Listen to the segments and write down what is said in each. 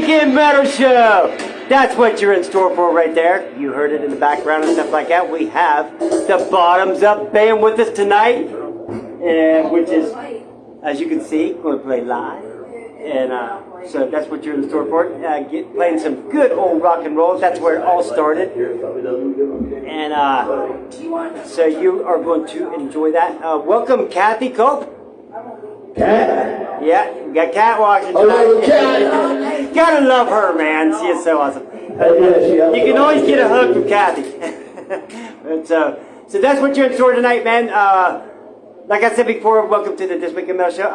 Muskingum Metal Show. That's what you're in store for right there. You heard it in the background and stuff like that. We have the Bottoms Up Band with us tonight, which is, as you can see, going to play live. And so that's what you're in store for. Playing some good old rock and roll. That's where it all started. And so you are going to enjoy that. Welcome, Kathy Culp. Cat? Yeah, we got Cat watching tonight. Cat. Gotta love her, man. She is so awesome. You can always get a hug from Kathy. But, so that's what you're in store tonight, man. Like I said before, welcome to the This Week in Metal Show.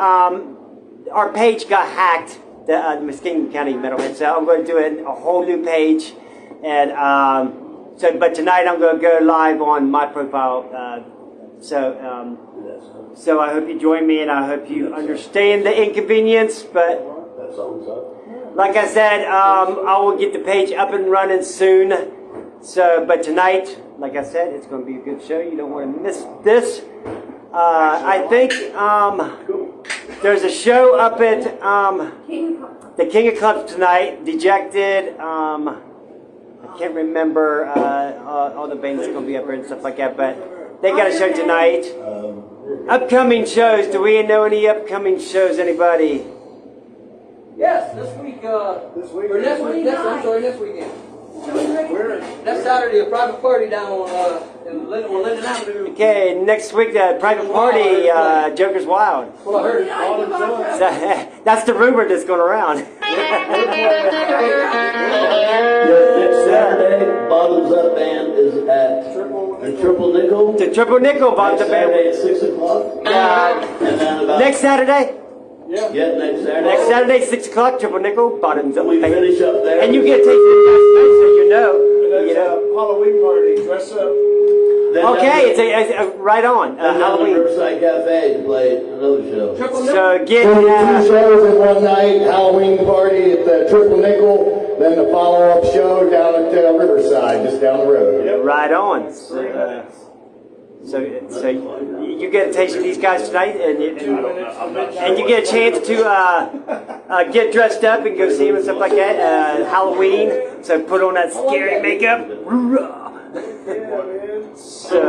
Our page got hacked, the Muskingum County Metal Heads. So I'm going to do a whole new page, and but tonight I'm going to go live on my profile. So I hope you join me, and I hope you understand the inconvenience. But like I said, I will get the page up and running soon. So, but tonight, like I said, it's going to be a good show. You don't want to miss this. I think there's a show up at the King of Clubs tonight. Dejected. I can't remember all the bands that's going to be up here and stuff like that, but they got a show tonight. Upcoming shows. Do we know any upcoming shows? Anybody? Yes, this week. This week. Or next week. Next weekend. Next Saturday, a private party down on Linden Avenue. Okay, next week the private party, Joker's Wild. Well, I heard. That's the rumor that's going around. Next Saturday, Bottoms Up Band is at the Triple Nickel. The Triple Nickel Bottoms Up Band. Saturday at 6 o'clock. And then next Saturday? Yeah, next Saturday. Next Saturday, 6 o'clock, Triple Nickel, Bottoms Up We Band. finish up there. And you get a taste of the so you know. And that's a Halloween party. Dress up. Okay, it's a right on. Halloween. Riverside Cafe to play another show. So get 22 shows in one night. Halloween party at the Triple Nickel. Then the follow-up show down at Riverside, just down the road. right on. So you get a taste of these guys tonight, and you get a chance to get dressed up and go see them and stuff like that. Halloween, so put on that scary makeup. So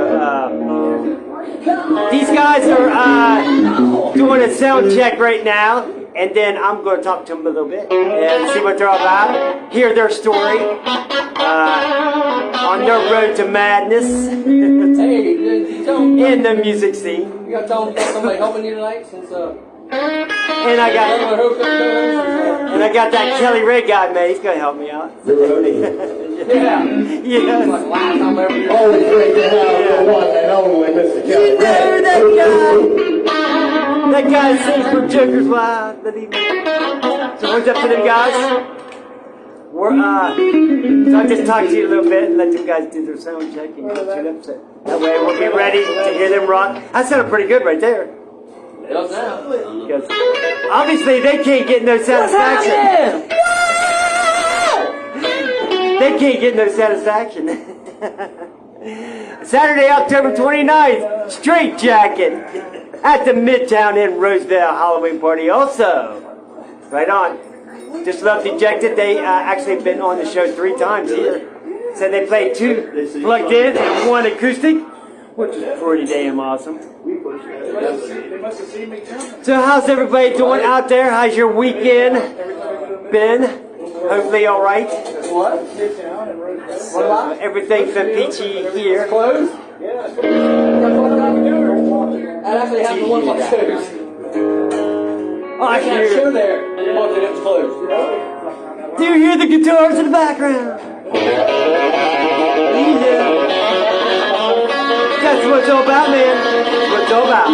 these guys are doing a sound check right now, and then I'm going to talk to them a little bit and see what they're all about, hear their story on their road to madness in the music scene. You got to tell them about somebody helping you tonight since And I got that Kelly Ray guy, man. He's gonna help me out. Yeah. Yes. Always great to have the one and only Mr. Kelly Ray. That guy sings from Joker's Wild. So what's up to them guys? So I'll just talk to you a little bit and let them guys do their sound check and get you up. So that way we'll get ready to hear them rock. That sounded pretty good right there. Because obviously they can't get no satisfaction. They can't get no satisfaction. Saturday, October 29th, Straight Jacket at the Midtown in Roseville Halloween party also. Right on. Just Love Dejected. They actually have been on the show 3 times here. So they played 2 plugged in and 1 acoustic, which is pretty damn awesome. So how's everybody doing out there? How's your weekend been? Hopefully all right. What? Everything's been peachy here. Closed? Yeah. That actually happened to one of my shows. Oh, I I had a hear. show there. It was closed. Do you hear the guitars in the background? Yeah. That's what it's all about, man. That's what it's all about.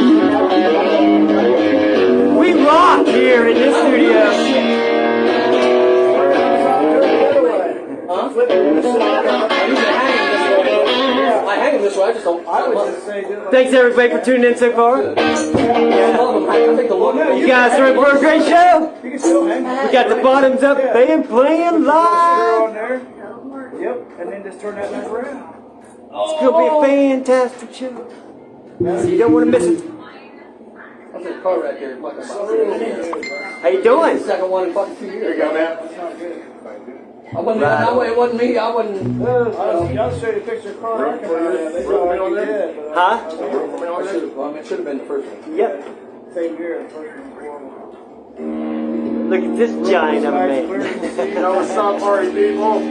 We rock here in this studio. Huh? I hang them this way. I just don't. Thanks everybody for tuning in so far. I think the look. You guys are in for a great show. We got the Bottoms Up Band playing live. Yep, and then just turn that back around. It's going to be a fantastic show. So you don't want to miss it. There's a car right there. Fucking How you doing? second one in fucking 2 years. Here you go, man. It wasn't me. I wasn't. Y'all said to fix your car. Huh? It should have been the first one. Yep. Same year. Look at this giant of a man. What's up, party people?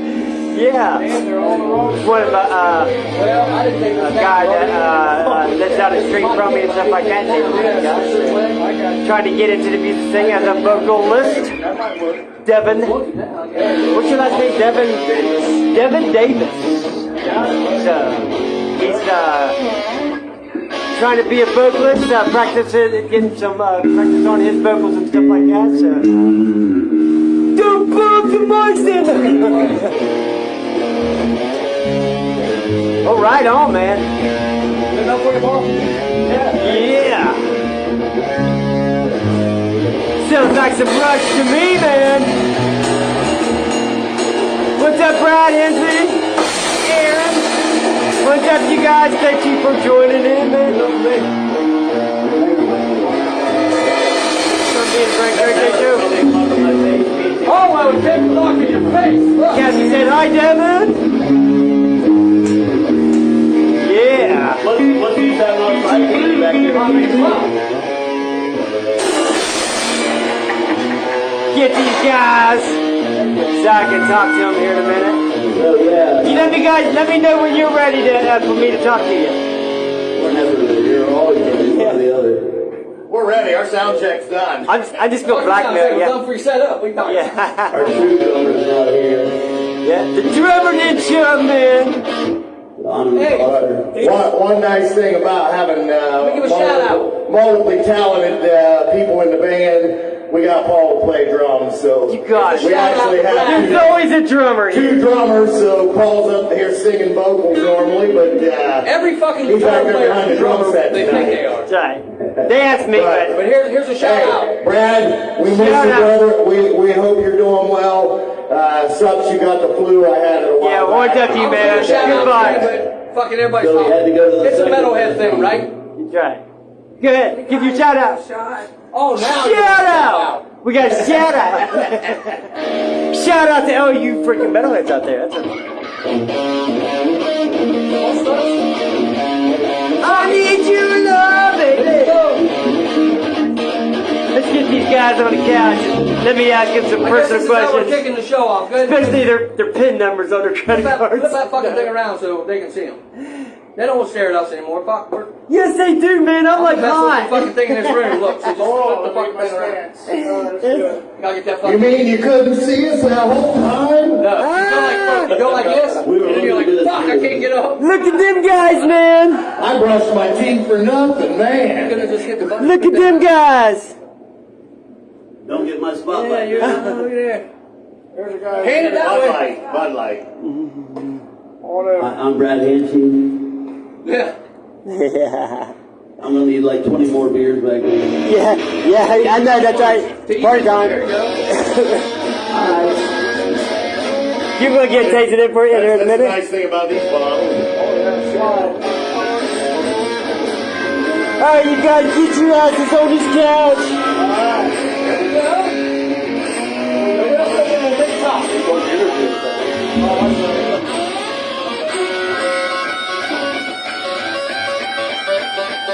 Yeah. They're all the wrong. One of Well, I didn't think a guy that lives down the street from me and stuff like that. Trying to get into the music thing as a vocalist. That might work. Devin. What's your last name? Devin Davis. He's trying to be a vocalist, practicing, getting some practice on his vocals and stuff like that. So don't bump the mic stand. Oh, right on, man. Enough for you, Paul? Yeah. Sounds like some Rush to me, man. What's up, Brad, Handshy, Aaron? What's up, you guys? Thank you for joining in, man. Oh, I was taking a look in your face. Look. Kathy said, hi, Devin. Yeah. Let's use that one right back here. Get these guys so I can talk to them here in a minute. Oh, yeah. You let me know when you're ready for me to talk to you. Whenever you're always ready, one or the other. We're ready. Our sound check's done. I just feel blackmailed. We're done Yeah. for your setup. We talking. Yeah. Our true drummer's not here. Yeah. The drummer didn't show, man. Hey. One nice thing about having give a shout out. multiply talented people in the band, we got Paul to play drums, so You got it. we actually have There's always a drummer here. two drummers, so Paul's up here singing vocals normally, but Every fucking he's back guitar there player behind the is a drum drummer. set They think they tonight. are. That's right. They asked me, Right. but But here's a shout out. Hey, Brad, we miss Shout you, out. brother. We hope you're doing well. Sucks you got the flu. I had it a while yeah, what's back. up, you I'm man? gonna shout out Goodbye. to you, but fucking everybody's So we had to go to the It's a second metalhead one. thing, right? That's right. Go ahead. Give your shout out. Oh, now you're Shout gonna out. We got a shout out. Shout out to all you freaking metalheads out there. That's I need your love, baby. Let's get these guys on the couch and let me ask them some I guess this personal is how we're questions. kicking the show off. Good. Especially their PIN numbers on their credit Flip cards. that fucking thing around so they can see them. They don't stare at us anymore. Fuck, we're Yes, they do, man. I'm like, messing with the hi. fucking thing in this room. Look, so just flip the fucking thing around. Gotta get that fucking. You mean you couldn't see us that whole time? No, you go like this, and then you're like, fuck, I can't get up. Look at them guys, man. I brushed my teeth for nothing, I'm man. gonna just hit the button. Look at them guys. Don't get my Yeah, spotlight. you're look at there. There's a guy. Hand it that Bud way. Light, Bud Light. I'm Brad Handshy. Yeah. I'm gonna need like 20 more beers back there. Yeah, I know, that's right. Party time. There you go. You're going to get tasted in for you in a That's the minute. nice thing about these bottles. Alright, you guys, get your asses on this couch.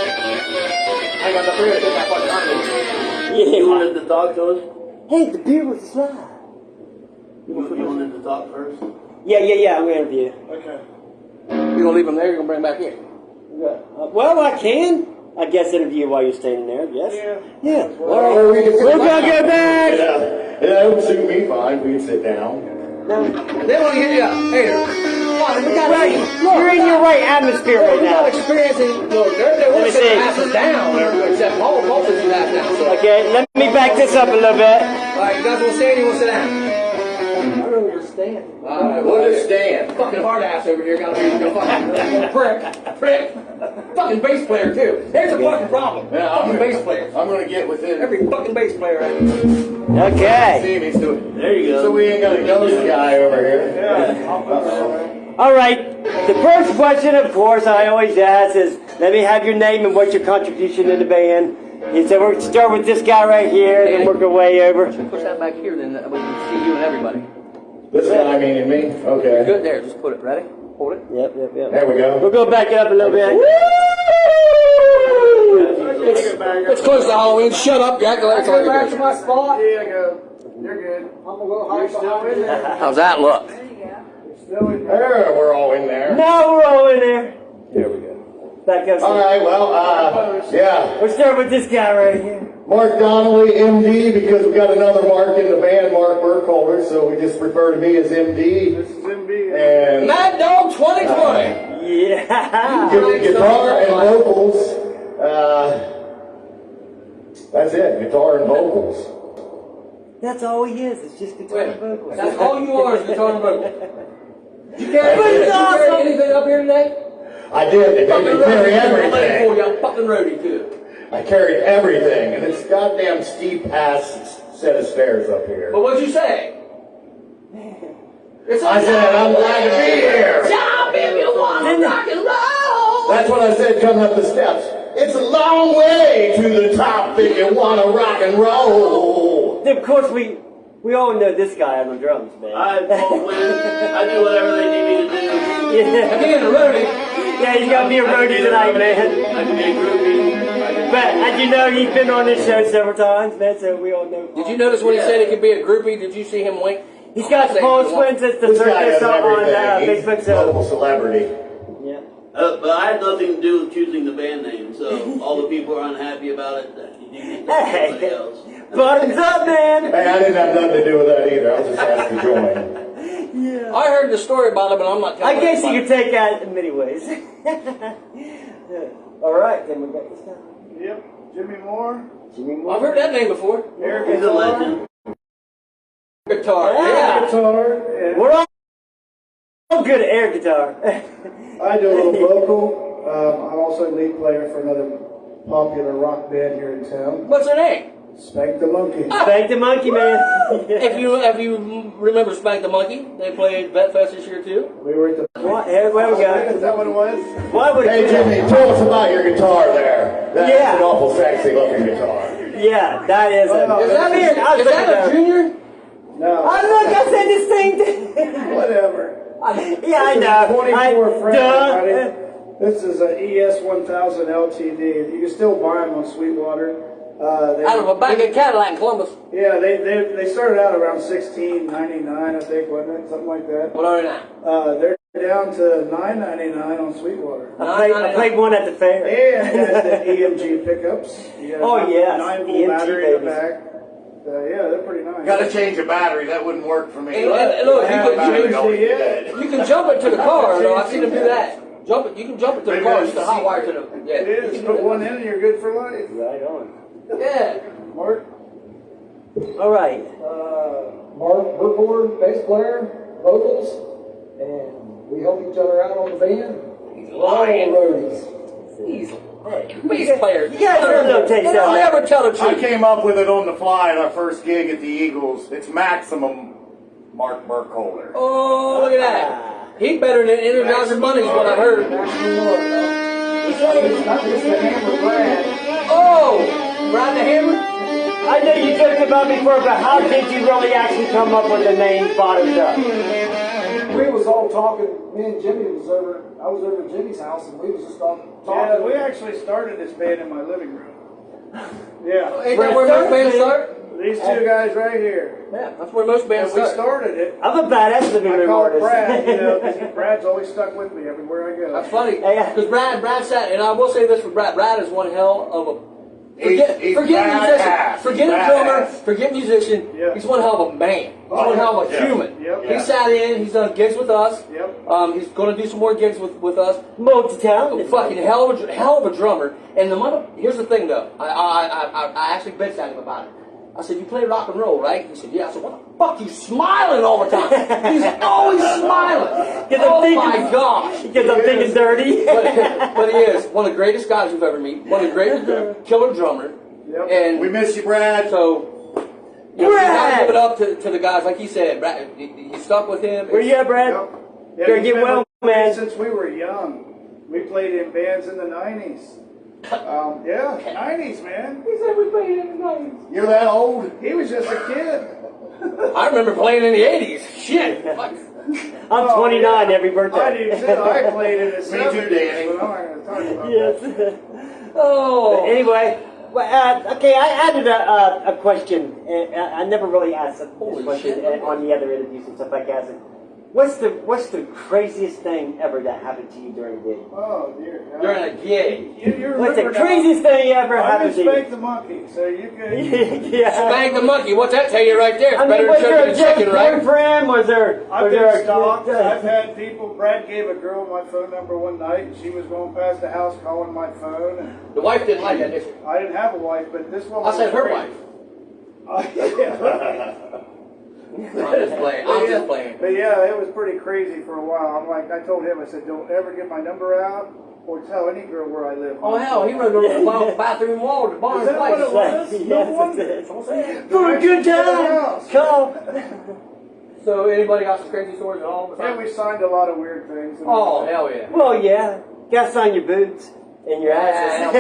I got the beer to take that fucking honey. You Yeah. wanted to talk to us? Hey, the beer was slide. You wanted to talk first? Yeah, I'm going to interview. Okay. You gonna leave them there? You're gonna bring them back in? Well, I can. I guess interview while you're standing there, yes? Yeah. Or we can sit We're going to go back. Yeah, it would suit me fine. We can sit down. No. They want to get you up. Hey, we got Right. You're in your right atmosphere right we got now. experience in. Look, they Let me want to see. sit their asses down. Except Paul sits his ass down. So, Okay, let me back this up a little bit. all right, you guys want to stand? You want to sit down? I don't understand. Understand. Fucking hard ass over here. Got to be a fucking prick. Fucking bass player too. There's a fucking problem. Yeah, Fucking bass players. I'm gonna get within. Every fucking bass player. Okay. See me do it. There you go. So we ain't got a ghost guy over here. All right. The first question, of course, I always ask is, let me have your name and what's your contribution in the band. He said we're going to start with this guy right here, then work our way over. Push that back here, then we can see you and everybody. This guy meaning me? Okay. Good there. Just put it. Ready? Hold it. Yep. There we go. We'll go back up a little bit. It's close to Halloween. Shut up. Yeah, go ahead. Back to my spot. Yeah, go. You're good. I'm gonna go hide still in there. How's that look? Still in there. There, we're all in there. Now we're all in there. Here we go. Back up. All right, well, yeah. We'll start with this guy right here. Mark Donnelly, MD, because we got another Mark in the band, Mark Burkholter, so we just refer to me as MD. This is MB. And Mad Dog 2020. Yeah. guitar and vocals. That's it, guitar and vocals. That's all he is. It's just guitar and vocals. That's all you are is guitar and vocals. Did you carry anything up here today? I did. They made me carry everything. For you, fucking roadie too. I carried everything, and it's goddamn steep ass set of stairs up here. But what'd you say? I said, I'm glad to be here. Jump if you want to rock and roll. That's what I said coming up the steps. It's a long way to the top if you want to rock and roll. Of course, we all know this guy on the drums, man. I'm Paul Quinn. I do whatever they need me to do. Yeah. Again, a roadie. Yeah, he's got to be a roadie tonight, man. I can be a groupie. But as you know, he's been on this show several times, man, so we all know. Did you notice when he said he could be a groupie? Did you see him wink? He's got Paul Quinn at the This guy circus has on everything. He's Facebook, a so. local celebrity. Yeah. But I had nothing to do with choosing the band name, so all the people are unhappy about it. You need to Hey. somebody else. Bottoms up, man! Hey, I didn't have nothing to do with that either. I was just asked to join. Yeah. I heard the story about it, but I'm not telling I guess you anybody. could take that in many ways. Alright, then we got this guy. Yep. Jimmy Moore. Jimmy I've Moore. heard that name before. Air He's a legend. Guitar. Yeah. guitar. Yeah. We're all good at air guitar. I do a little vocal. I'm also lead player for another popular rock band here in town. What's her name? Spank the Monkey. Spank the monkey, man. If you remember Spank the Monkey, they played Vet Fest this year too. We were at the. What? Here we Is go. that what it was? Why would Hey, it Jimmy, tell us about your guitar there. That's Yeah. an awful sexy looking guitar. Yeah, that is a. Oh, Is that a junior? No. Oh, look, I said this thing. Whatever. Yeah, I know. 24 friends, Duh. buddy. This is an ES 1000 LTD. You can still buy them on Sweetwater. Out of a bag of Cadillac in Columbus. Yeah, they started out around $16.99, I think, wasn't it? Something like that. What are they now? They're down to $9.99 on Sweetwater. I played one at the fair. And got the EMG pickups. You got a Oh, yes. 9-volt EMG battery in the babies. back. Yeah, they're pretty nice. Gotta change the battery. That wouldn't work for me. And look, Yeah, you battery can, don't you, need that. you can jump it to the car. though. I've seen them do that. Jump it. You can jump it to the car. Just a hot wire to the. Yeah. It is. You can Put do one in and you're good for life. Right on. that. Yeah. Mark? All right. Mark Burkholter, bass player, vocals, and we help each other out on the band. He's We're all lying. roadies. He's bass player. You guys don't take They that. don't ever tell the I truth. came up with it on the fly at our first gig at the Eagles. It's maximum Mark Burkholter. Oh, look at that. He better than Energizer Bunny is what I heard. Not just the hammer Brad. Oh, Brian the Hammer. I know you joked about before, but how did you really actually come up with the name Bottoms Up? We was all talking, me and Jimmy I was over at Jimmy's house and we was just all Yeah, talking. we actually started this band in my living room. Yeah. Ain't that where most bands start? These two guys right here. Yeah, that's where most bands And we start. started it. I'm a badass living I room call artist. Brad, you know, because Brad's always stuck with me everywhere I go. That's funny. Yeah. Because Brad sat, and I will say this for Brad. Brad is one hell of a. He's Forget musician. badass. Forget He's a drummer. badass. Forget musician. Yeah. He's one hell of a man. He's one hell of a Yeah. human. Yep. He sat in. He's done gigs with us. Yep. He's going to do some more gigs with us. Multi-talented. Fucking hell of a drummer. And here's the thing though. I actually bitched at him about it. I said, you play rock and roll, right? He said, yeah. I said, what the fuck? You smiling all the time. He's always smiling. Oh my gosh. Because I'm thinking dirty. But he is one of the greatest guys you've ever met. One of the greatest killer drummer. Yep. And We miss you, Brad. so you know, you gotta give it up to the guys, like he said. Brad, he stuck with him. Where you at, Brad? Yep. Yeah, Better he's get been well, with me man. Since we were young. We played in bands in the 90s. Yeah, 90s, man. He said we played in the 90s. You're that old? He was just a kid. I remember playing in the 80s. Shit. I'm 29 every birthday. I do too. I played in the 70s. too, Danny. But I'm not going to talk about that. Yes. Oh. Anyway, well, okay, I added a question. I never really asked a question on the other interviews and stuff like that. What's the craziest thing ever that happened to you during a gig? Oh, dear God. During a gig. You What's the remember now, craziest thing ever I happened can to you? spank the monkey, so you can... Yeah. Spank the monkey. What's that tell you right there? It's I mean, better was than there choking a a chicken, right? boyfriend? Was there I've been stalked. a I've had people. Brad gave a girl my phone number one night, and she was going past the house calling my phone. And The wife didn't like that, did she? I didn't have a wife, but this woman. I said her was wife. yeah. I'm just playing. I'm just playing. But yeah, it was pretty crazy for a while. I'm like, I told him, I said, don't ever get my number out or tell any girl where I live. Oh hell, he runs over the bathroom wall to the barn Is that what it place. was? Yes, No it's wonder. it. For a good time. Come. So anybody got some crazy stories at all? Yeah, we signed a lot of weird things. Oh hell yeah. Well, yeah. Got sign your boots and your asses.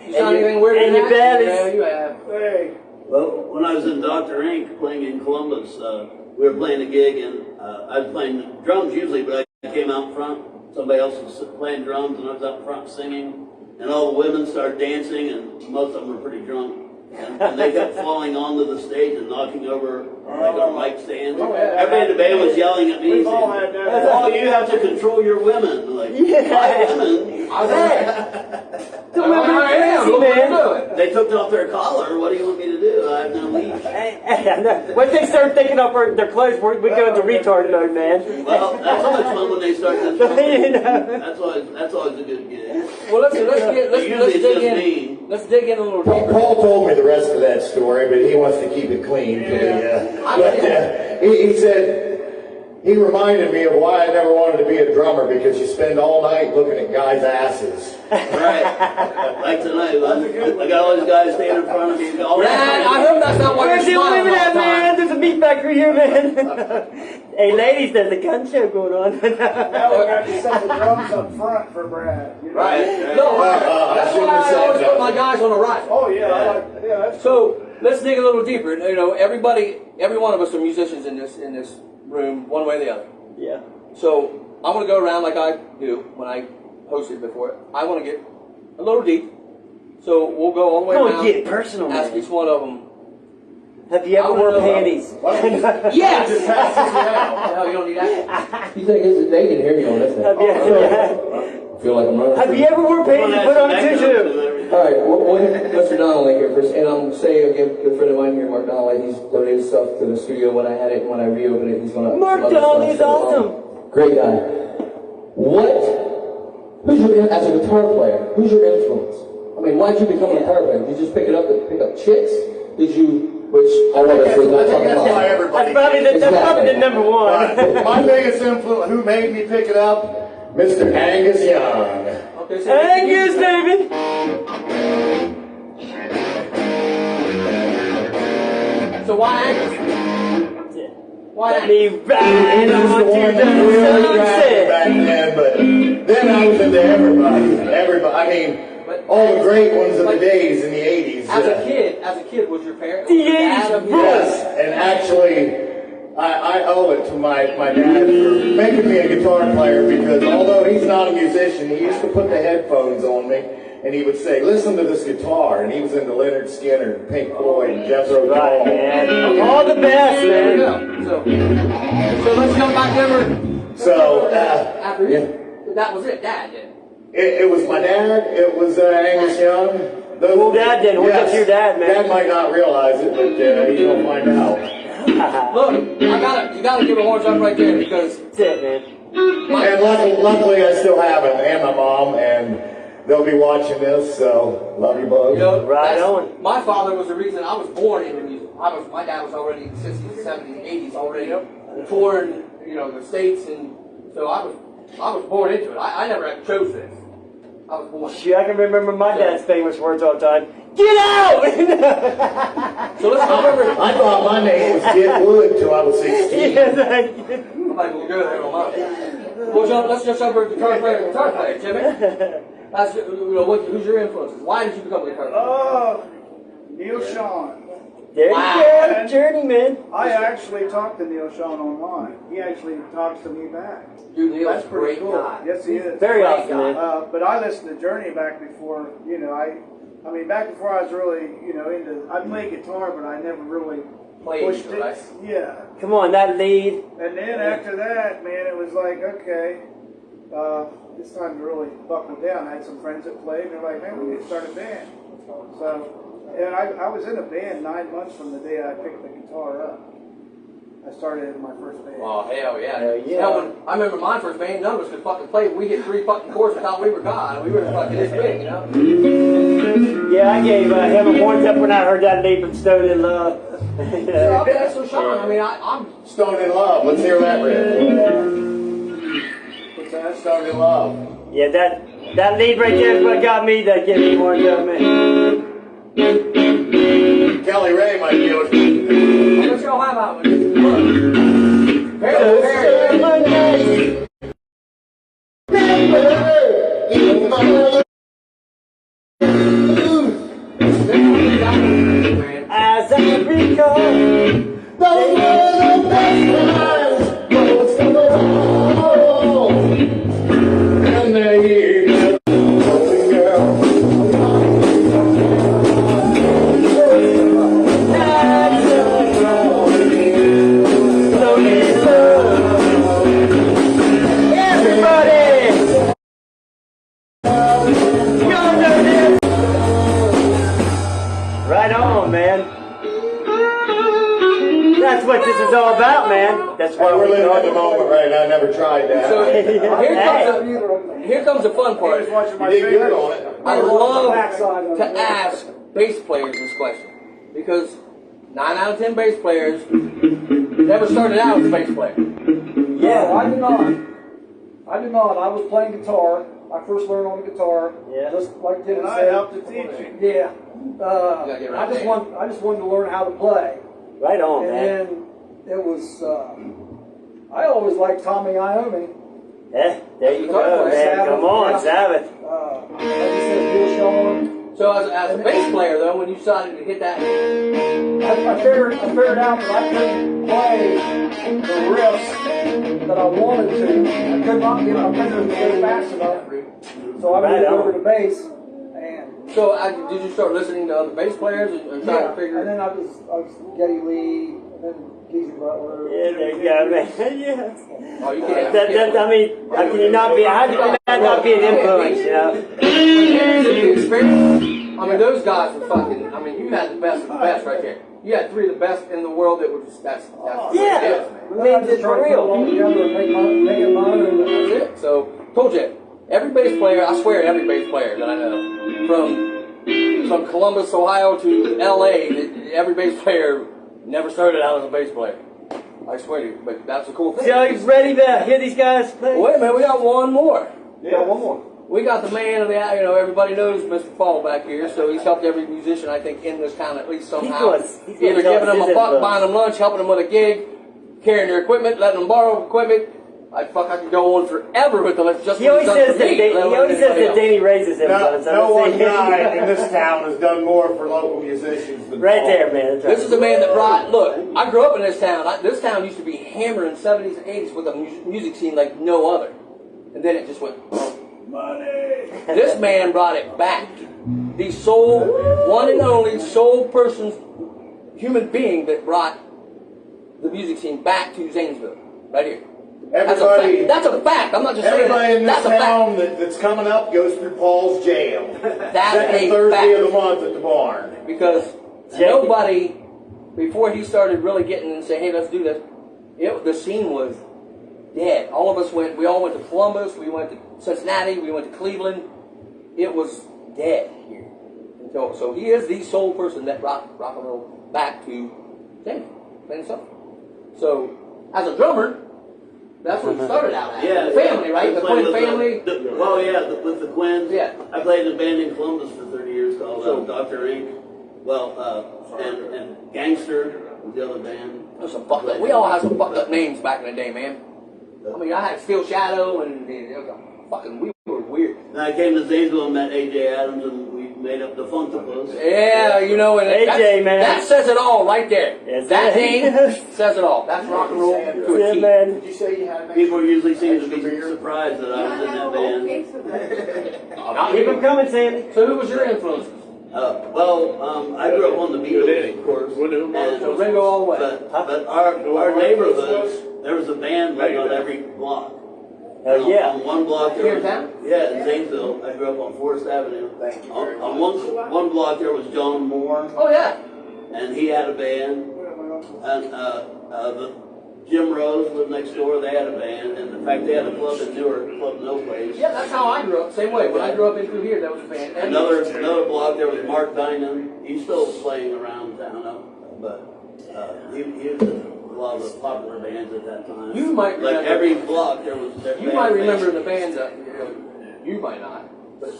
You saw anything weird and than your that? bellies. Yeah, you have. Hey. Well, when I was in Dr. Inc. playing in Columbus, we were playing a gig, and I was playing drums usually, but I came out front. Somebody else was playing drums, and I was out front singing. And all the women started dancing, and most of them were pretty drunk. And they kept falling onto the stage and knocking over like our mic stands. Everybody in the band was yelling at me, We've all saying, had that. "Oh, you have to control your women." Like, my women? The women are crazy, man. They took off their collar. What do you want me to do? I have no leash. Once they start taking off their clothes, we go into retard mode, man. Well, that's so much fun when they start to You know. That's always a good gig. Well, let's Usually dig it's just in. me. Let's dig in a little deeper. Paul told me the rest of that story, but he wants to keep it clean. He said, he reminded me of why I never wanted to be a drummer, because you spend all night looking at guys' asses. Right. Like tonight, I got all these guys standing in front of me. Man, I hope that's not what Where's you're the smiling women all at, the man? time. There's a meat factory here, man. Hey, ladies, there's a gun show going on. Now we're going to have to set the drums up front for Brad. You know? Right. No, that's why I always put my guys on the right. Oh, yeah. That's So let's dig a little deeper. You know, every one of us are musicians in this room, one way or the other. Yeah. So I want to go around like I do when I hosted before. I want to get a little deep. So we'll go all the way Don't around. get personal, Ask man. each one of them. Have you ever worn panties? Yes. No, you don't need that. You think they can hear me on this thing? I feel like I'm running. Have you ever worn panties and put on a tutu? All right, we'll hit Mr. Donnelly here first, and I'm saying again, a good friend of mine here, Mark Donnelly. He's donated stuff to the studio when I had it, when I reopened it. He's gonna. Mark Donnelly is awesome. Great guy. Who's your as a guitar player? Who's your influence? I mean, why did you become a guitar player? Did you just pick it up to pick up chicks? Did you? Which I know that's what I think that's why everybody. That's probably the number one. My biggest influence, who made me pick it up? Mr. Angus Young. Okay, so Angus, baby. So why Angus? Why Let me Angus? ride He was on the to one that really the grabbed me back sunset. then, but then I was into everybody. I mean, all the great ones of the days in the 80s. As a kid, was your parents? The 80s, Yes, and actually, I owe it to my dad for making me a guitar player, because although he's not a musician, he used to put the headphones on me, and he would say, "Listen to this guitar," and he was into Leonard Skinner, Pink Floyd, and Jethro Right, Tull. man. All the best, There we man. go. So let's jump back over. So, After yeah. you, that was it. Dad did. It was my dad, it was Angus Young. Well, Dad didn't. We'll get to your dad, man. Dad might not realize it, but he's going to find out. Look, you gotta give a horns up right there because That's it, man. And luckily I still have him, and my mom, and they'll be watching this, so love you both. you know, Right that's- on. My father was the reason I was born into music. My dad was already in the 60s, 70s, 80s already touring, the States, and so I was born into it. I never had chose this. I was born. Shit, I can remember my dad's famous words all the time. Get out! So let's go over. I thought my name was Get Wood till I was 16. Yeah, like, I'm like, we'll go there on mine. Let's just over guitar player, Jimmy. That's, who's your influences? Why did you become a guitar player? Neil Sean. There you Wow. go, journeyman. I actually talked to Neil Sean online. He actually talks to me back. Dude, Neil's That's a pretty great cool. guy. Yes, he is. Very Great awesome, guy. man. But I listened to Journey back before, I mean, back before I was really, into, I played guitar, but I never really Played pushed it, it. right? Yeah. Come on, that lead. And then after that, man, it was like, okay, it's time to really buckle down. I had some friends that played, and they're like, man, we need to start a band. So, and I was in a band 9 months from the day I picked the guitar up. I started in my first band. Oh, hell yeah. Hell yeah. Hell, when I remember my first band, none of us could fucking play. We hit 3 fucking chords and thought we were God. We were fucking this big, Yeah, I gave Heaven Horns up when I heard that lead from Stone in Love. So, okay, so Sean, I mean, I'm... Stone in Love. Let's hear that riff. What's that? Stone in Love. Yeah, that lead right there is what got me to give me more to me. Kelly Ray might be able to. I'm gonna show how about it. Look. As I recall, Those were the best times. What's going on? And there you go, girl. right on, man. That's what this is all about, man. That's why We're we're living in the doing moment right now. I never tried that. So Hey. here comes the fun part. Just watching my You did good fingers. on it. I love to ask bass players this question because 9 out of 10 bass players never started out as a bass player. No, I did not. I did not. I was playing guitar. I first learned on the guitar. Yeah. Just like Tim And I said. helped to teach you. Yeah. gotta get right I just wanted to learn how to play. Right on, And man. then it was, I always liked Tommy Iommi. Yeah, there you go, man. Sabbath, Come on, yeah. Sabbath. Like you said, Bill Sean. So as a bass player though, when you decided to hit that, I figured out that I couldn't play the riffs that I wanted to. I could not get my fingers to go fast enough. So I Right moved on. over to bass. And so did you start listening to other bass players and trying to figure? and then I was Geddy Lee, and then Geezy Butler. Yeah, there you go, man. Yes. Oh, you can't. I mean, how can you not be? How can that not be an influence? You know? The experience. I mean, those guys were fucking. I mean, you had the best of the best right there. You had 3 of the best in the world that were just that's what Yeah. it is, man. And then I just it's tried to put it all real. together and make it mine. And That's it. So, told you, every bass player, I swear every bass player that I know, from Columbus, Ohio to LA, every bass player never started out as a bass player. I swear to you, but that's a cool thing. So you ready to hear these guys play? Wait a minute, we got one more. Yeah, one more. We got the man of the, everybody knows Mr. Paul back here, so he's helped every musician, I think, in this town at least somehow. He's Either giving them a his buck, influence. buying them lunch, helping them with a gig, carrying their equipment, letting them borrow equipment. I could go on forever with the just He always what he's says done that for me, let he alone always says anybody that else. Danny raises influence. No one guy in this town has done more for local musicians than Right Paul. there, man. That's right. This is the man that brought, look, I grew up in this town. This town used to be hammering 70s and 80s with a music scene like no other. And then it just went, Money! this man brought it back. The sole, one and only sole person, human being that brought the music scene back to Zanesville. Right here. Everybody, That's a fact. I'm not just saying everybody in that. this That's a town fact. that's coming up goes through Paul's jail. That's Second a Thursday fact. of the month at the barn. Because nobody, before he started really getting and saying, hey, let's do this, the scene was dead. All of us we all went to Columbus, we went to Cincinnati, we went to Cleveland. It was dead here. So he is the sole person that brought rock and roll back to Zanesville, plain and simple. So, as a drummer, that's what it started out as. Yeah, The family, right? The played Quinn with family. With the Quinns. Yeah. I played in a band in Columbus for 30 years called So- Dr. Inc. And Gangster was the other band. There's some fucked up. We all had some fucked up names back in the day, man. I mean, I had Steel Shadow and fucking we were weird. Then I came to Zanesville and met A.J. Adams, and we made up the Funktables. Yeah, you know, and AJ, man. that says it all right there. Yes, That it name says it all. That's rock and roll to a Yeah, T. man. Did you say you had an People usually seem to extra be beer? surprised that I was in that band. Keep them coming, Sandy. So who was your influences? I grew up on the Beatles, of course. So Ringo all the way. But our neighborhoods, there was a band like on every block. Yeah. On one block there Here in was, town? yeah, in Zanesville. I grew up on Forest Avenue. Thank you On, very on much. one block there was John Moore, Oh, yeah. and he had a band. And the Jim Rose lived next door. They had a band, and in fact they had a club in Newark, Club No Place. Yeah, that's how I grew up. Same way. When I grew up in through here, that was a band. And Another block there was Mark Dinan. He's still playing around town, but he was in a lot of the popular bands at that time. You might like remember- every block there was. you might remember the bands that, you might not. But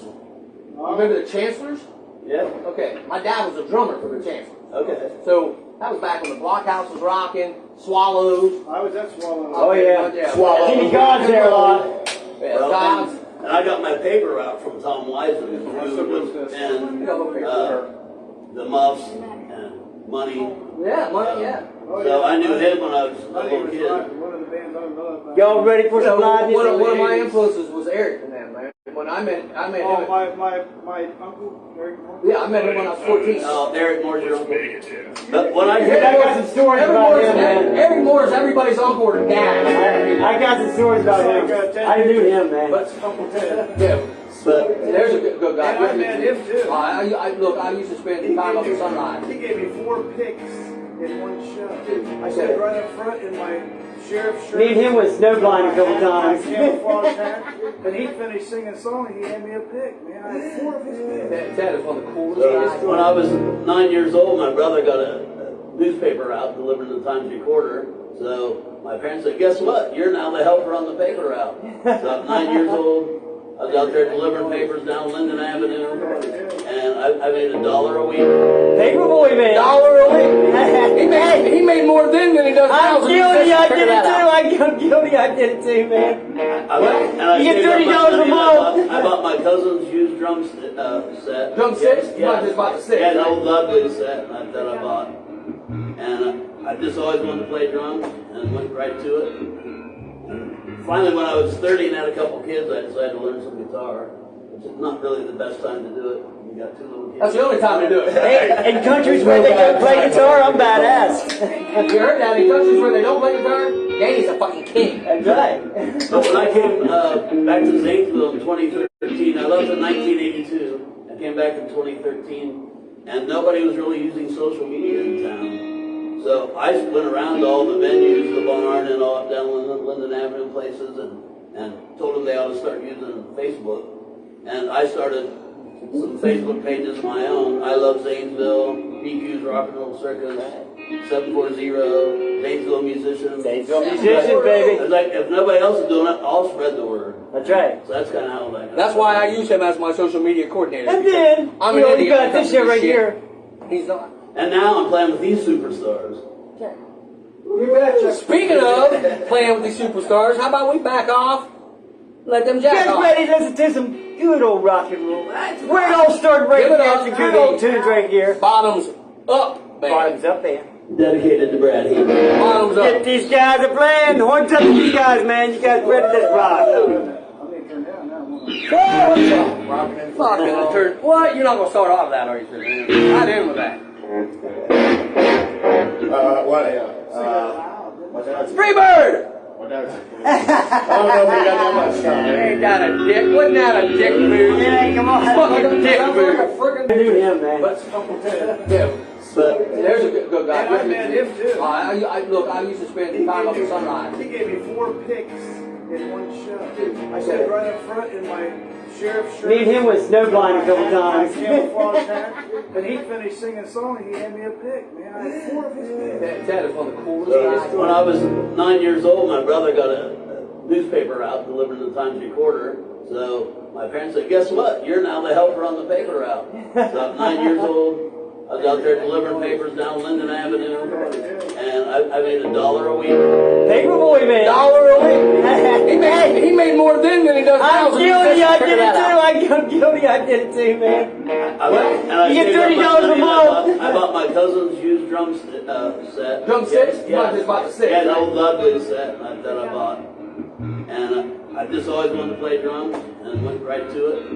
remember the Chancellors? Yeah. Okay, my dad was a drummer for the Chancellors. Okay. So that was back when the Blockhouse was rocking, Swallows. I was at Swallow. Oh, yeah. Swallows. Jimmy God's there a lot. Yeah, Well, Gods. and I got my paper route from Tom Wiseman, who was in the Muffs and Money. Yeah, money, yeah. So I knew him when I was a little kid. One of the bands I love. Y'all ready for So some live music? one of my influences was Eric and them, man. When I met Oh, him. my uncle, Eric Moore. Yeah, I met him when I was 14. Eric Moore's your uncle. But when I I got some stories about him, man. Eric Moore is everybody's uncle or dad. I got some stories about him. I knew him, man. But Uncle Ted. yeah, But there's a good guy. And I met him too. Look, I used to spend time up at Sunrise. He gave me 4 picks in one show. I Okay. stood right up front in my sheriff's shirt. Me and him was snowblind a couple times. My camouflage hat. And he finished singing a song and he handed me a pick, man. I had 4 of his picks. Ted is one of the coolest guys. when I was 9 years old, my brother got a newspaper out delivered to the Times Recorder. So my parents said, "Guess what? You're now the helper on the paper route." So I'm 9 years old. I was out there delivering papers down Linden Avenue, and I made $1 a week. Paper boy, man. $1 a week. He made more then than he does now. I'm so guilty. I figure did it that out. too. I'm guilty. I did it too, man. I You get saved up my $30 a money, and month. I bought my cousin's used drum set. Drumsticks? You Yeah. might just bought the sticks. Yeah, an old Ludwig set that I bought. And I just always wanted to play drums and went right to it. And finally, when I was 30 and had a couple kids, I decided to learn some guitar, which is not really the best time to do it. You got 2 little kids. That's the only time to do it. Hey, in countries where they don't play guitar, I'm badass. You heard that? In countries where they don't play guitar, Danny's a fucking king. That's right. But when I came back to Zanesville in 2013, I left in 1982. I came back in 2013, and nobody was really using social media in town. So I went around to all the venues, the barn and all up down Linden Avenue places, and told them they ought to start using Facebook. And I started some Facebook pages of my own. I Love Zanesville, BQ's Rock and Roll Circus, 740, Zanesville Musicians. Zanesville musicians, baby. It's like, if nobody else is doing it, I'll spread the word. That's right. So that's kind of how that. That's why I use him as my social media coordinator. And then, I'm you an know, you idiot. got this shit right here. He's not. And now I'm playing with these superstars. You betcha. Speaking of playing with these superstars, how about we back off? Let them jack Get off. ready to listen to some good old rock and roll. That's where it all started right Give it here. up. Some good old tunes right here. Bottoms up, man. Bottoms up there. Dedicated to Brad Heath. Bottoms Get up. these guys are playing. Horns up to you guys, man. You guys ready? Let's rock. I'm going to turn down now. Fucking turn. What? You're not gonna start off that, are you, sir? Not in with that. Freebird! I don't know if we got that much time. Ain't that a dick? Wasn't that a dick move? Yeah, come on. Fucking dick I move. knew him, man. Yeah. But There's a good guy. And I met him too. Look, I used to spend time up at Sunrise. He gave me 4 picks in one show. I stood right up front in my sheriff's shirt. Me and him was snowblind a couple times. My camouflage hat. And he finished singing a song and he handed me a pick, man. I had 4 of his picks. Ted is one of the coolest so guys. when I was 9 years old, my brother got a newspaper out delivered to the Times Recorder. So my parents said, "Guess what? You're now the helper on the paper route." So I'm 9 years old. I was was out there delivering papers down Linden Avenue, and I made $1 a week. Paper boy, man. $1 a week. He made more then than he does now. I'm guilty. I did it too. I'm guilty. I did it too, man. You get $30 a month. I bought my cousin's used drum set. Drumsticks? Yeah. Not just about the sticks. Yeah, an old Ludwig set that I bought. And I just always wanted to play drums and went right to it.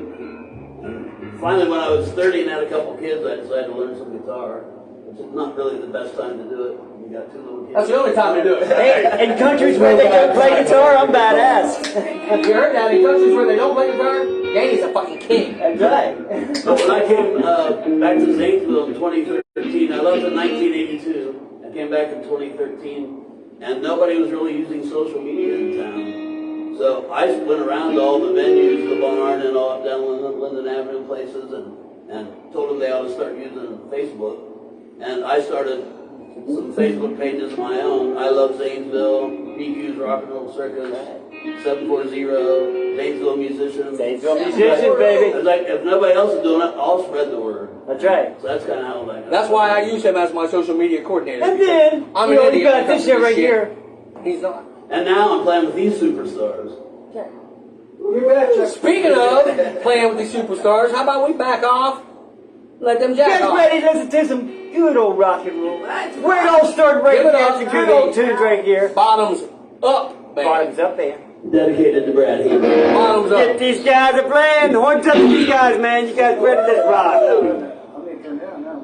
And finally, when I was 30 and had a couple kids, I decided to learn some guitar, which is not really the best time to do it. You got 2 little kids. That's the only time to do it. Hey, in countries where they don't play guitar, I'm badass. You heard that? In countries where they don't play guitar, Danny's a fucking king. That's right. But when I came back to Zanesville in 2013, I left in 1982. I came back in 2013, and nobody was really using social media in town. So I went around to all the venues, the barn and all up down Linden Avenue places, and told them they ought to start using Facebook. And I started some Facebook pages of my own. I Love Zanesville, PQ's Rock and Roll Circus, 740, Zanesville Musicians. Zanesville Musicians, baby. It's like, if nobody else is doing it, I'll spread the word. That's right. So that's kind of how that. That's why I use him as my social media coordinator. And then, I'm you an know, idiot you got when it this comes to shit right shit. here. He's not. And now I'm playing with these superstars. You betcha. Speaking of playing with these superstars, how about we back off? Let them You jack guys off. ready to listen to some good old rock and roll? That's where it all started right Give it here. up, Some good old tunes right here. Bottoms up, man. Bottoms up, man. Dedicated to Brad Heath. Bottoms Get up. these guys are playing. Horns up to these guys, man. You guys ready? Let's rock. I'm gonna turn down now.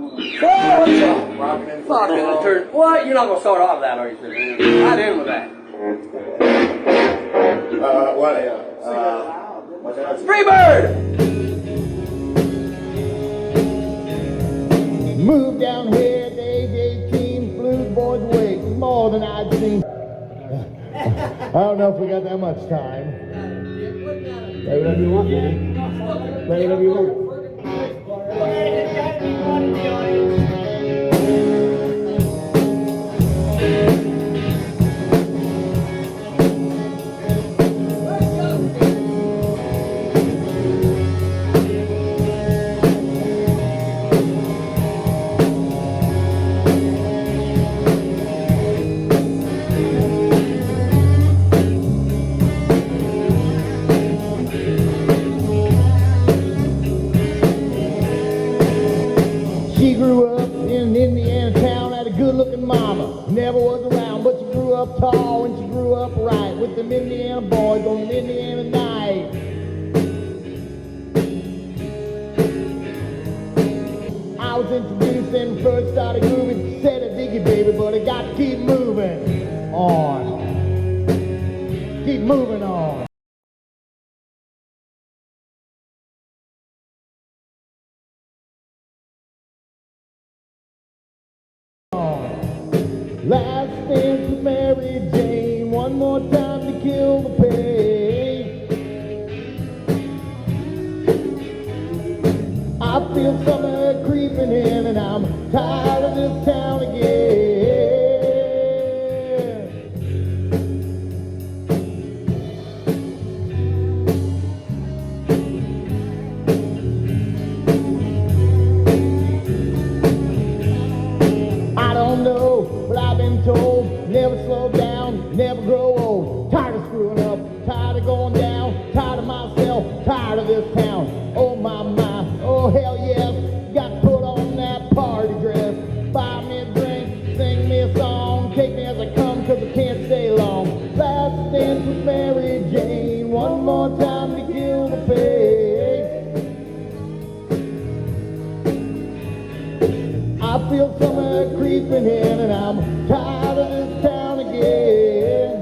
Fucking turn. What? You're not gonna start off that, are you? Right in with that. Freebird! Moved down here at age 18, blues boys way more than I'd seen. I don't know if we got that much time. Play whatever you want, man. Play whatever you want. She grew up in an Indiana town, had a good-looking mama. Never was around, but she grew up tall and she grew up right with them Indiana boys on an Indiana night. I was introduced and first started grooving. She said, I dig you, baby, but I got to keep moving on. Keep moving on. Last dance with Mary Jane, one more time to kill the pain. I feel summer creeping in and I'm tired of this town again. I don't know, but I've been told, never slow down, never grow old. Tired of screwing up, tired of going down, tired of myself, tired of this town. Oh my, oh hell yes, got to put on that party dress. Buy me a drink, sing me a song, take me as I come, cause I can't stay long. Last dance with Mary Jane, one more time to kill the pain. I feel summer creeping in and I'm tired of this town again.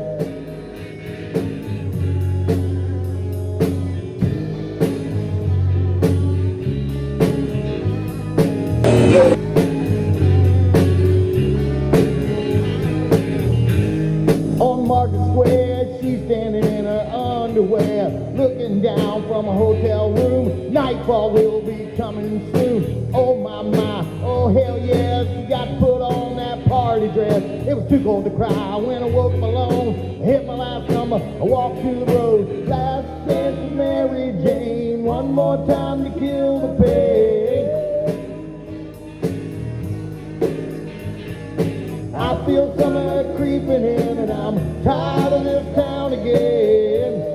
On Market Square, she's standing in her underwear, looking down from a hotel room. Nightfall will be coming soon. Oh my, oh hell yes, you got to put on that party dress. It was too cold to cry when I woke up alone. I hit my last number, I walked to the road. Last dance with Mary Jane, one more time to kill the pain. feel summer creeping in, and I'm tired of this town again.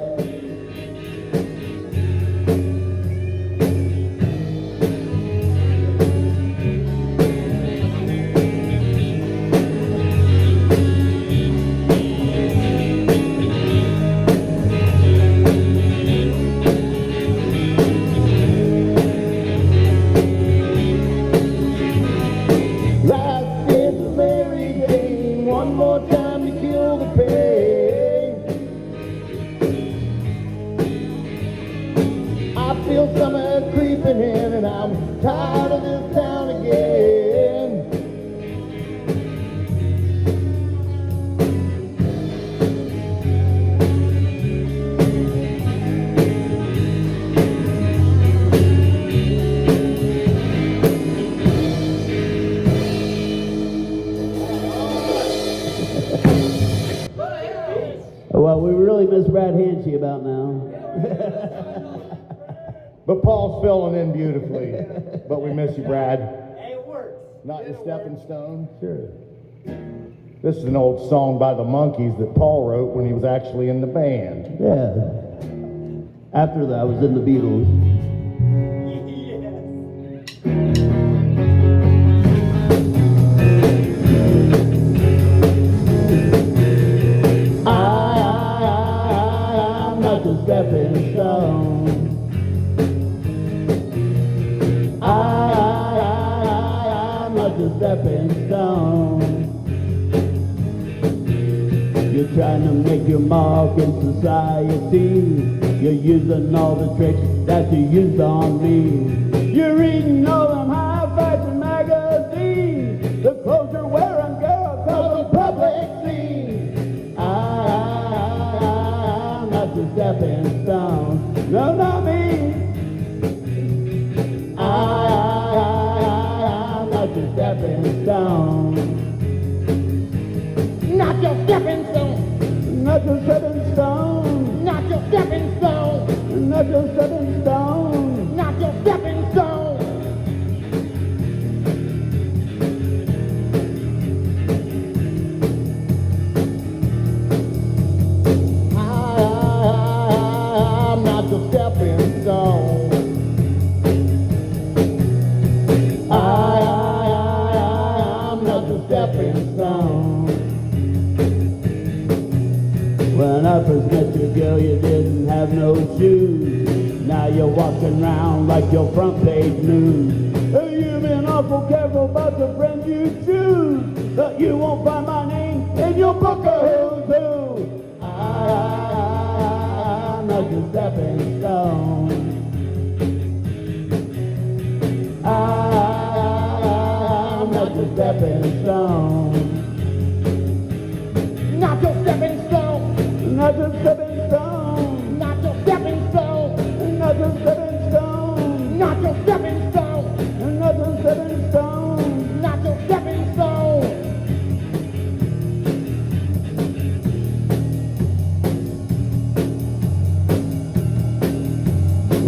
Life is a merry game, one more time to kill the pain. I feel summer creeping in, and I'm tired of this town again. Well, we really miss Brad Handshy about now. But Paul's filling in beautifully. But we miss you, Brad. Hey, it works. Not your stepping stone. Sure. This is an old song by the Monkees that Paul wrote when he was actually in the band. Yeah. After that, I was in the Beatles. I'm not a stepping stone. I'm not a stepping stone. You're trying to make your mark in society. You're using all the tricks that you used on me. You're reading all them high-fashion magazines. The clothes you're wearing, girl, cause the public sees. I'm not your stepping stone. No, not me. I'm not your stepping stone. Not your stepping stone. Not your stepping stone. Not your stepping stone. Not your stepping stone. Not your stepping stone. I'm not your stepping stone. I'm not your stepping stone. When I first met you, girl, you didn't have no shoes. Now you're walking around like your front page news. You've been awful careful about the friends you choose, but you won't find my name in your book of who's who. I'm not your stepping stone. I'm not your stepping stone. Not your stepping stone. Not your stepping stone. Not your stepping stone. Not your stepping stone. Not your stepping stone. Not your stepping stone. Not your stepping stone.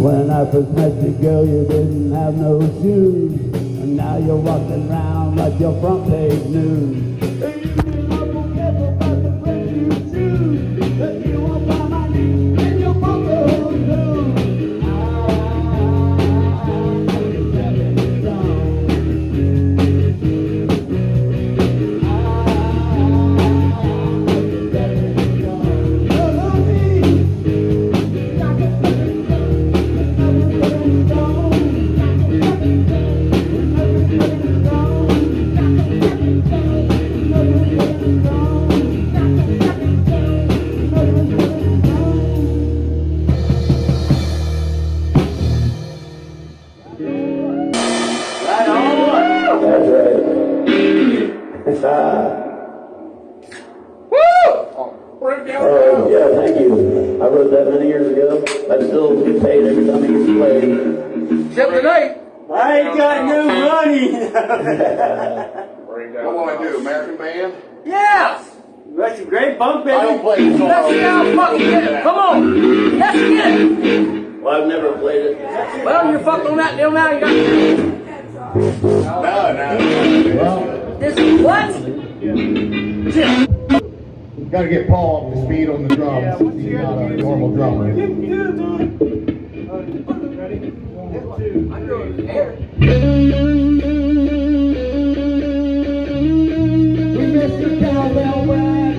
When I first met you, girl, you didn't have no shoes, and now you're walking around like your front page news. You've been awful careful about the friends you choose, but you won't find my name in your book of who's who. I'm not your stepping stone. Oh, yeah, thank you. I wrote that many years ago. I still get paid every time I get to play. Except tonight. I ain't got no money. What will I do? American band? Yeah. That's a great bump, I don't baby. play the song. Let's see how fucking get it. Come on. Let's get it. Well, I've never played it. Well, you're fucked on that deal now. You got No. this. What? Got to get Paul up to speed on the drums. He's not a normal drummer. Ready? 1, 2, 3. We missed the cowbell ride.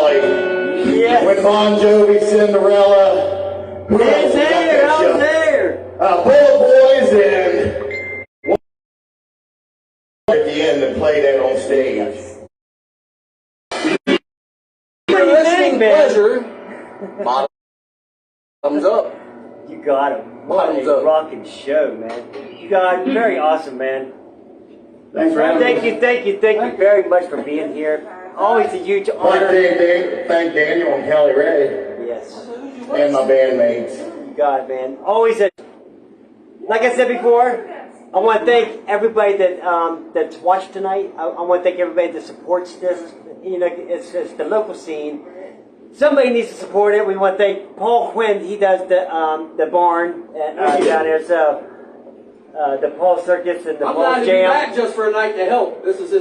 When Bon Jovi, Cinderella, who else was at that I show? was there. Bullet Boys and at the end that played out on stage. What do you think, man? Pleasure. Thumbs up. You got him. What Bottoms a up. rocking show, man. You got very awesome, man. Thanks for having Thank me. you very much for being here. Always a huge Like honor. thank Daniel and Kelly Ray Yes. and my bandmates. You got it, man. Always a. Like I said before, I want to thank everybody that that's watched tonight. I want to thank everybody that supports this. You know, it's the local scene. Somebody needs to support it. We want to thank Paul Quinn. He does the barn down there. So the Paul Circus and the I'm Paul glad to be Jam. back just for a night to help. This is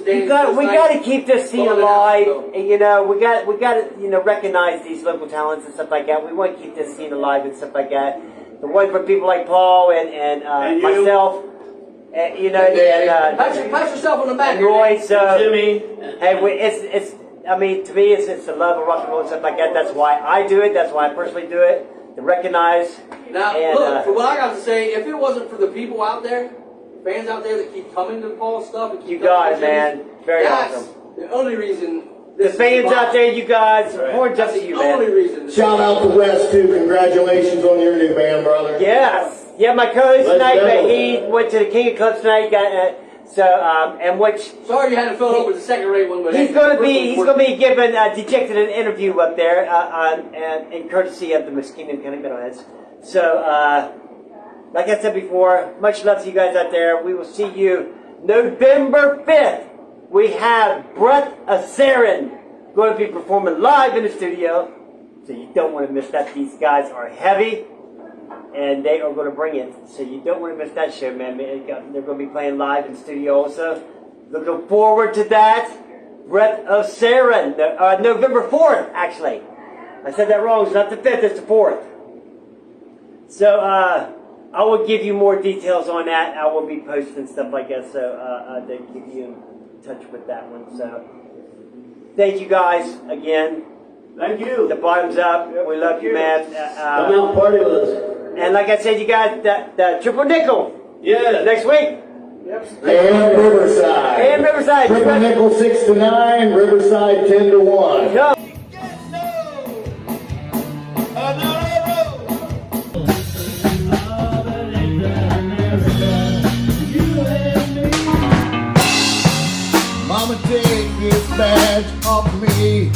Danny's We got to keep this scene Going alive. out, so. And, you know, we got to recognize these local talents and stuff like that. We want to keep this scene alive and stuff like that. The one for people like Paul and And you. myself, and, you know, Pat yourself on the back. and Roy. So Jimmy. hey, it's. I mean, to me, it's the love of rock and roll and stuff like that. That's why I do it. That's why I personally do it. To recognize. Now, and, look, for what I got to say, if it wasn't for the people out there, fans out there that keep coming to Paul's stuff. And keep You got it, man. Very That's awesome. the only reason. The fans out there, you guys, more just to you, the only man. reason. Shout out to Wes too. Congratulations on your new band, brother. Yes. Yeah, my co-host Let's tonight, go. but he went to the King of Clubs tonight. And which Sorry you had to fill it up with the second-rate one, but he's going to be given Dejected an interview up there, in courtesy of the Muskingum County Metal Heads. So, like I said before, much love to you guys out there. We will see you November 5th. We have Breath of Sarin going to be performing live in the studio, so you don't want to miss that. These guys are heavy, and they are going to bring it, so you don't want to miss that show, man. They're going to be playing live in the studio also. Looking forward to that. Breath of Sarin, November 4th, actually. I said that wrong. It's not the 5th, it's the 4th. So, I will give you more details on that. I will be posting stuff like that, so to give you in touch with that one. So, thank you guys again. Thank you. The bottom's up. We love you, man. Come out and party with us. And like I said, you got the triple nickel Yeah. next week. And Riverside. And Riverside. Triple nickel 6 to 9. Riverside 10 to 1. Go. Mama, take this badge off me.